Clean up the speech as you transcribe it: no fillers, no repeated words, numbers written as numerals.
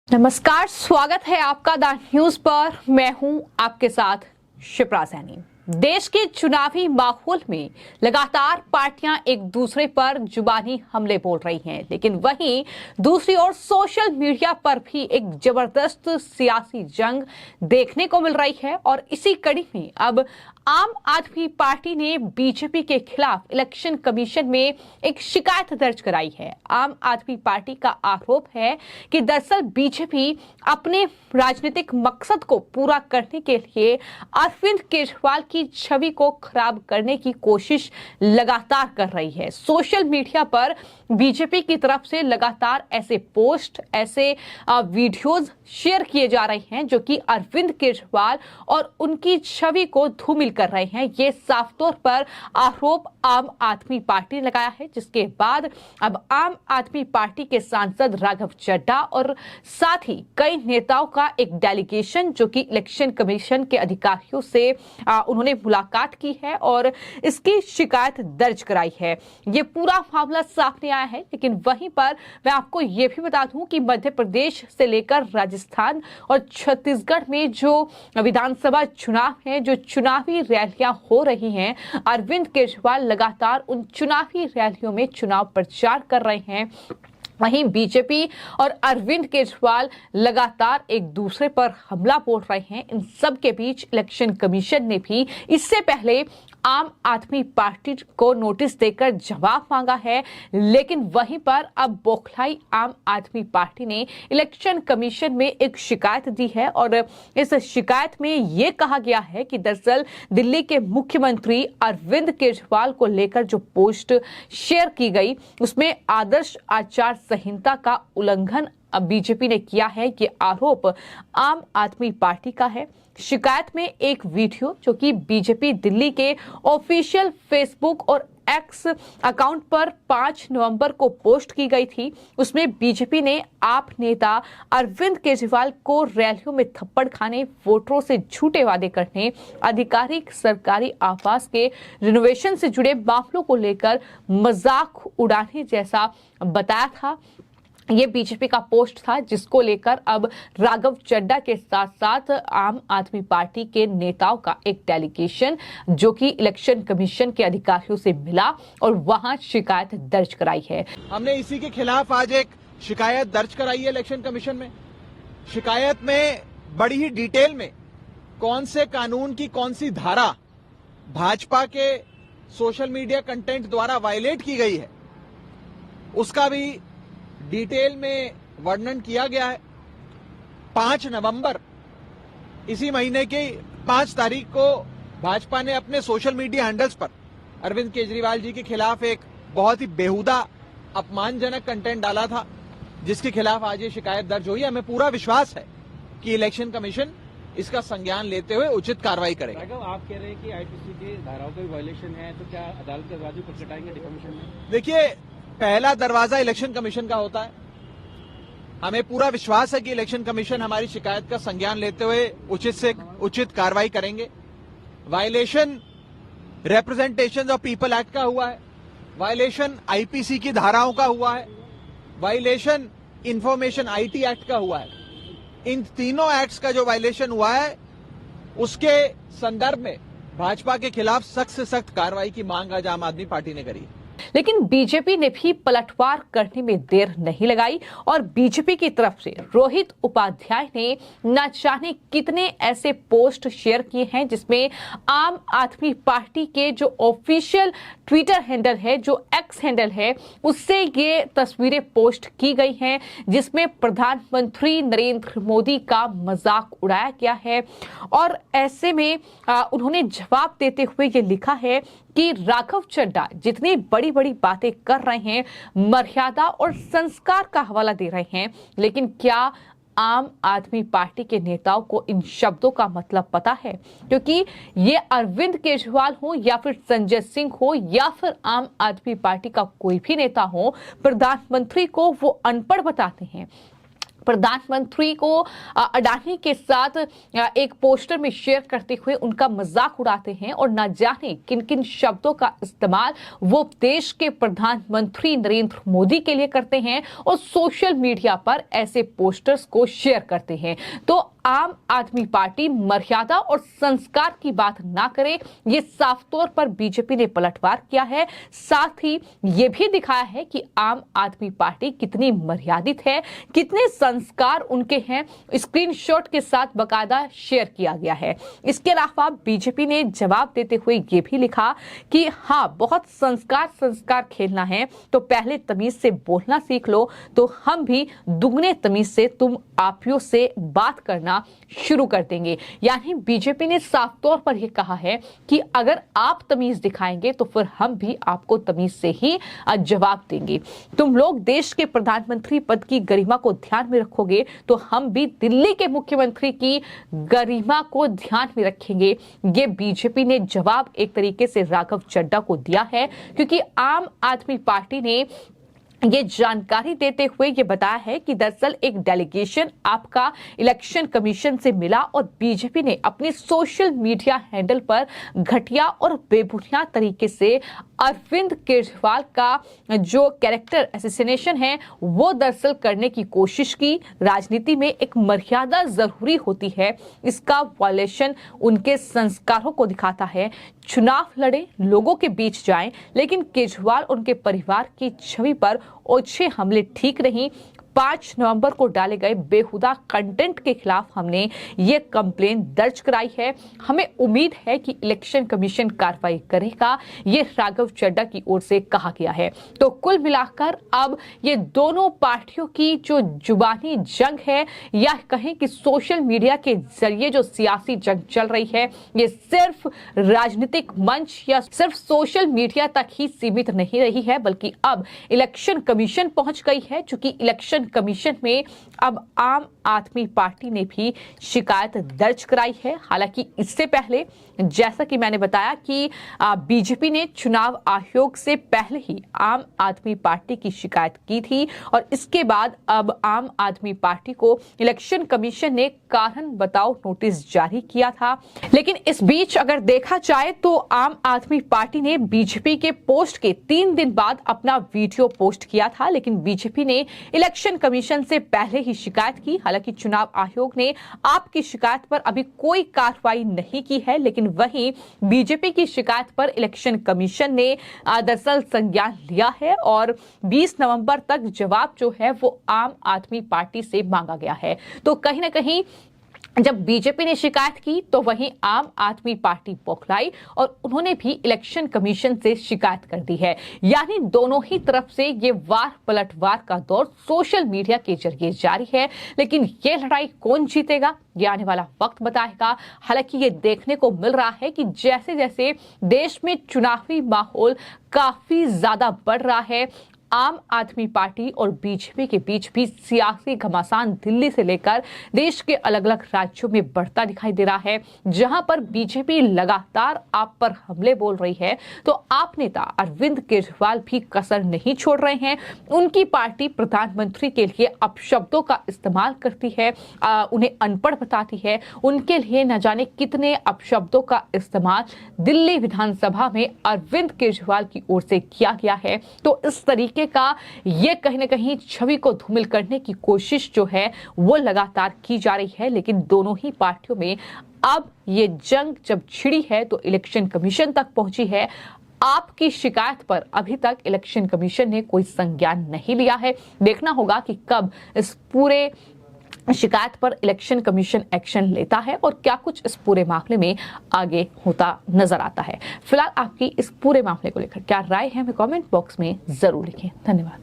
नमस्कार, स्वागत है आपका द न्यूज पर। मैं हूं आपके साथ शिप्रा सैनी। देश के चुनावी माहौल में लगातार पार्टियां एक दूसरे पर जुबानी हमले बोल रही हैं, लेकिन वहीं दूसरी ओर सोशल मीडिया पर भी एक जबरदस्त सियासी जंग देखने को मिल रही है। और इसी कड़ी में अब आम आदमी पार्टी ने बीजेपी के खिलाफ इलेक्शन कमीशन में एक शिकायत दर्ज कराई है। आम आदमी पार्टी का आरोप है कि दरअसल बीजेपी अपने राजनीतिक मकसद को पूरा करने के लिए अरविंद केजरीवाल की छवि को खराब करने की कोशिश लगातार कर रही है। सोशल मीडिया पर बीजेपी की तरफ से लगातार ऐसे पोस्ट, ऐसे वीडियोज शेयर किए जा रहे हैं जो कि अरविंद केजरीवाल और उनकी छवि को धूमिल कर रहे हैं। ये साफ तौर पर आरोप आम आदमी पार्टी ने लगाया है, जिसके बाद अब आम आदमी पार्टी के सांसद राघव चड्ढा और साथ ही कई नेताओं का एक डेलीगेशन जो कि इलेक्शन कमीशन के अधिकारियों से उन्होंने मुलाकात की है और इसकी शिकायत दर्ज कराई है। ये पूरा मामला सामने आया है, लेकिन वहीं पर मैं आपको ये भी बता दूं कि मध्य प्रदेश से लेकर राजस्थान और छत्तीसगढ़ में जो विधानसभा चुनाव है, जो चुनावी रैलियां हो रही हैं, अरविंद केजरीवाल लगातार उन चुनावी रैलियों में चुनाव प्रचार कर रहे हैं। वहीं बीजेपी और अरविंद केजरीवाल लगातार एक दूसरे पर हमला बोल रहे हैं। इन सब के बीच इलेक्शन कमीशन ने भी इससे पहले आम आदमी पार्टी को नोटिस देकर जवाब मांगा है, लेकिन वहीं पर अब बौखलाई आम आदमी पार्टी ने इलेक्शन कमीशन में एक शिकायत दी है। और इस शिकायत में यह कहा गया है कि दरअसल दिल्ली के मुख्यमंत्री अरविंद केजरीवाल को लेकर जो पोस्ट शेयर की गई उसमें आदर्श आचार संहिता का उल्लंघन बीजेपी ने किया है। ये आरोप आम आदमी पार्टी का है। शिकायत में एक वीडियो जो कि बीजेपी दिल्ली के ऑफिशियल फेसबुक और एक्स अकाउंट पर 5 नवंबर को पोस्ट की गई थी, उसमें बीजेपी ने आप नेता अरविंद केजरीवाल को रैलियों में थप्पड़ खाने, वोटरों से झूठे वादे करने, आधिकारिक सरकारी आवास के रिनोवेशन से जुड़े मामलों को लेकर मजाक उड़ाने जैसा बताया था। ये बीजेपी का पोस्ट था, जिसको लेकर अब राघव चड्ढा के साथ साथ आम आदमी पार्टी के नेताओं का एक डेलीगेशन जो कि इलेक्शन कमीशन के अधिकारियों से मिला और वहां शिकायत दर्ज कराई है। हमने इसी के खिलाफ आज एक शिकायत दर्ज कराई है इलेक्शन कमीशन में। शिकायत में बड़ी ही डिटेल में कौन से कानून की कौन सी धारा भाजपा के सोशल मीडिया कंटेंट द्वारा वायलेट की गई है उसका भी डिटेल में वर्णन किया गया है। 5 नवंबर इसी महीने की 5 तारीख को भाजपा ने अपने सोशल मीडिया हैंडल्स पर अरविंद केजरीवाल जी के खिलाफ एक बहुत ही बेहुदा अपमानजनक कंटेंट डाला था, जिसके खिलाफ आज ये शिकायत दर्ज हुई है। हमें पूरा विश्वास है कि इलेक्शन कमीशन इसका संज्ञान लेते हुए उचित कार्रवाई करेगा। आप कह रहे हैं कि आईपीसी की धाराओं का वायलेशन है, तो क्या अदालत के दरवाजे पर खटखटाएंगे डिफेमेशन में? देखिए, पहला दरवाजा इलेक्शन कमीशन का होता है। हमें पूरा विश्वास है कि इलेक्शन कमीशन हमारी शिकायत का संज्ञान लेते हुए उचित से उचित कार्रवाई करेंगे। Violation representation of people act का हुआ है, वायलेशन आईपीसी की धाराओं का हुआ है, वायलेशन इंफॉर्मेशन आईटी एक्ट का हुआ है। इन तीनों एक्ट्स का जो वायलेशन हुआ है उसके संदर्भ में भाजपा के खिलाफ सख्त से सख्त कार्रवाई की मांग आज आम आदमी पार्टी ने करी है। लेकिन बीजेपी ने भी पलटवार करने में देर नहीं लगाई और बीजेपी की तरफ से रोहित उपाध्याय ने न जाने कितने ऐसे पोस्ट शेयर किए हैं जिसमें आम आदमी पार्टी के जो ऑफिशियल ट्विटर हैंडल है, जो एक्स हैंडल है, उससे ये तस्वीरें पोस्ट की गई हैं जिसमें प्रधानमंत्री नरेंद्र मोदी का मजाक उड़ाया गया है। और ऐसे में उन्होंने जवाब देते हुए ये लिखा है कि राघव चड्ढा जितनी बड़ी बड़ी बातें कर रहे हैं, मर्यादा और संस्कार का हवाला दे रहे हैं, लेकिन क्या आम आदमी पार्टी के नेताओं को इन शब्दों का मतलब पता है? क्योंकि ये अरविंद केजरीवाल हो या फिर संजय सिंह हो या फिर आम आदमी पार्टी का कोई भी नेता हो, प्रधानमंत्री को वो अनपढ़ बताते हैं। प्रधानमंत्री को अडानी के साथ एक पोस्टर में शेयर करते हुए उनका मजाक उड़ाते हैं और न जाने किन किन शब्दों का इस्तेमाल वो देश के प्रधानमंत्री नरेंद्र मोदी के लिए करते हैं और सोशल मीडिया पर ऐसे पोस्टर्स को शेयर करते हैं। तो आम आदमी पार्टी मर्यादा और संस्कार की बात ना करे, ये साफ तौर पर बीजेपी ने पलटवार किया है। साथ ही ये भी दिखाया है कि आम आदमी पार्टी कितनी मर्यादित है, कितने संस्कार उनके हैं। स्क्रीनशॉट के साथ बकायदा शेयर किया गया है। इसके अलावा बीजेपी ने जवाब देते हुए ये भी लिखा कि हाँ, बहुत संस्कार खेलना है तो पहले तमीज से बोलना सीख लो, तो हम भी दुगने तमीज से तुम आपियों से बात करना शुरू कर देंगे। यानी बीजेपी ने साफ तौर पर यह कहा है कि अगर आप तमीज दिखाएंगे तो फिर हम भी आपको तमीज से ही जवाब देंगे। तुम लोग देश के प्रधानमंत्री पद की गरिमा को ध्यान में रखोगे तो हम भी दिल्ली के मुख्यमंत्री की गरिमा को ध्यान में रखेंगे। ये बीजेपी ने जवाब एक तरीके से राघव चड्ढा को दिया है, क्योंकि आम आदमी पार्टी ने ये जानकारी देते हुए ये बताया है कि दरअसल एक डेलीगेशन आपका इलेक्शन कमीशन से मिला और बीजेपी ने अपने सोशल मीडिया हैंडल पर घटिया और बेबुनियाद तरीके से अरविंद केजरीवाल का जो कैरेक्टर असैसिनेशन है वो दरअसल करने की कोशिश की। राजनीति में एक मर्यादा जरूरी होती है, इसका वायलेशन उनके संस्कारों को दिखाता है। चुनाव लड़े, लोगों के बीच जाएं, लेकिन केजरीवाल उनके परिवार की छवि पर ओछे हमले ठीक नहीं। 5 नवंबर को डाले गए बेहुदा कंटेंट के खिलाफ हमने ये कंप्लेन दर्ज कराई है। हमें उम्मीद है कि इलेक्शन कमीशन कार्रवाई करेगा, ये राघव चड्ढा की ओर से कहा गया है। तो कुल मिलाकर अब ये दोनों पार्टियों की जो जुबानी जंग है या कहें कि सोशल मीडिया के जरिए जो सियासी जंग चल रही है, ये सिर्फ राजनीतिक मंच या सिर्फ सोशल मीडिया तक ही सीमित नहीं रही है, बल्कि अब इलेक्शन कमीशन पहुंच गई है। चूंकि इलेक्शन कमीशन में अब आम आदमी पार्टी ने भी शिकायत दर्ज कराई है। हालांकि इससे पहले जैसा कि मैंने बताया कि बीजेपी ने चुनाव आयोग से पहले ही आम आदमी पार्टी की शिकायत की थी और इसके बाद अब आम आदमी पार्टी को इलेक्शन कमीशन ने कारण बताओ नोटिस जारी किया था। लेकिन इस बीच अगर देखा जाए तो आम आदमी पार्टी ने बीजेपी के पोस्ट के 3 दिन बाद अपना वीडियो पोस्ट किया था, लेकिन बीजेपी ने इलेक्शन कमीशन से पहले ही शिकायत की। हालांकि चुनाव आयोग ने आपकी शिकायत पर अभी कोई कार्रवाई नहीं की है, लेकिन वहीं बीजेपी की शिकायत पर इलेक्शन कमीशन ने दरअसल संज्ञान लिया है और 20 नवंबर तक जवाब जो है वो आम आदमी पार्टी से मांगा गया है। तो कहीं ना कहीं जब बीजेपी ने शिकायत की तो वहीं आम आदमी पार्टी बौखलाई और उन्होंने भी इलेक्शन कमीशन से शिकायत कर दी है। यानी दोनों ही तरफ से ये वार पलटवार का दौर सोशल मीडिया के जरिए जारी है, लेकिन ये लड़ाई कौन जीतेगा ये आने वाला वक्त बताएगा। हालांकि ये देखने को मिल रहा है कि जैसे जैसे देश में चुनावी माहौल काफी ज्यादा बढ़ रहा है, आम आदमी पार्टी और बीजेपी के बीच भी सियासी घमासान दिल्ली से लेकर देश के अलग अलग राज्यों में बढ़ता दिखाई दे रहा है। जहां पर बीजेपी लगातार आप पर हमले बोल रही है, तो आप नेता अरविंद केजरीवाल भी कसर नहीं छोड़ रहे हैं। उनकी पार्टी प्रधानमंत्री के लिए अपशब्दों का इस्तेमाल करती है, उन्हें अनपढ़ बताती है। उनके लिए न जाने कितने अपशब्दों का इस्तेमाल दिल्ली विधानसभा में अरविंद केजरीवाल की ओर से किया गया है। तो इस तरीके का ये कहीं ना कहीं छवि को धूमिल करने की कोशिश जो है वो लगातार की जा रही है। लेकिन दोनों ही पार्टियों में अब ये जंग जब छिड़ी है तो इलेक्शन कमीशन तक पहुंची है। आपकी शिकायत पर अभी तक इलेक्शन कमीशन ने कोई संज्ञान नहीं लिया है। देखना होगा कि कब इस पूरे शिकायत पर इलेक्शन कमीशन एक्शन लेता है और क्या कुछ इस पूरे मामले में आगे होता नजर आता है। फिलहाल आपकी इस पूरे मामले को लेकर क्या राय है हमें कमेंट बॉक्स में जरूर लिखें। धन्यवाद।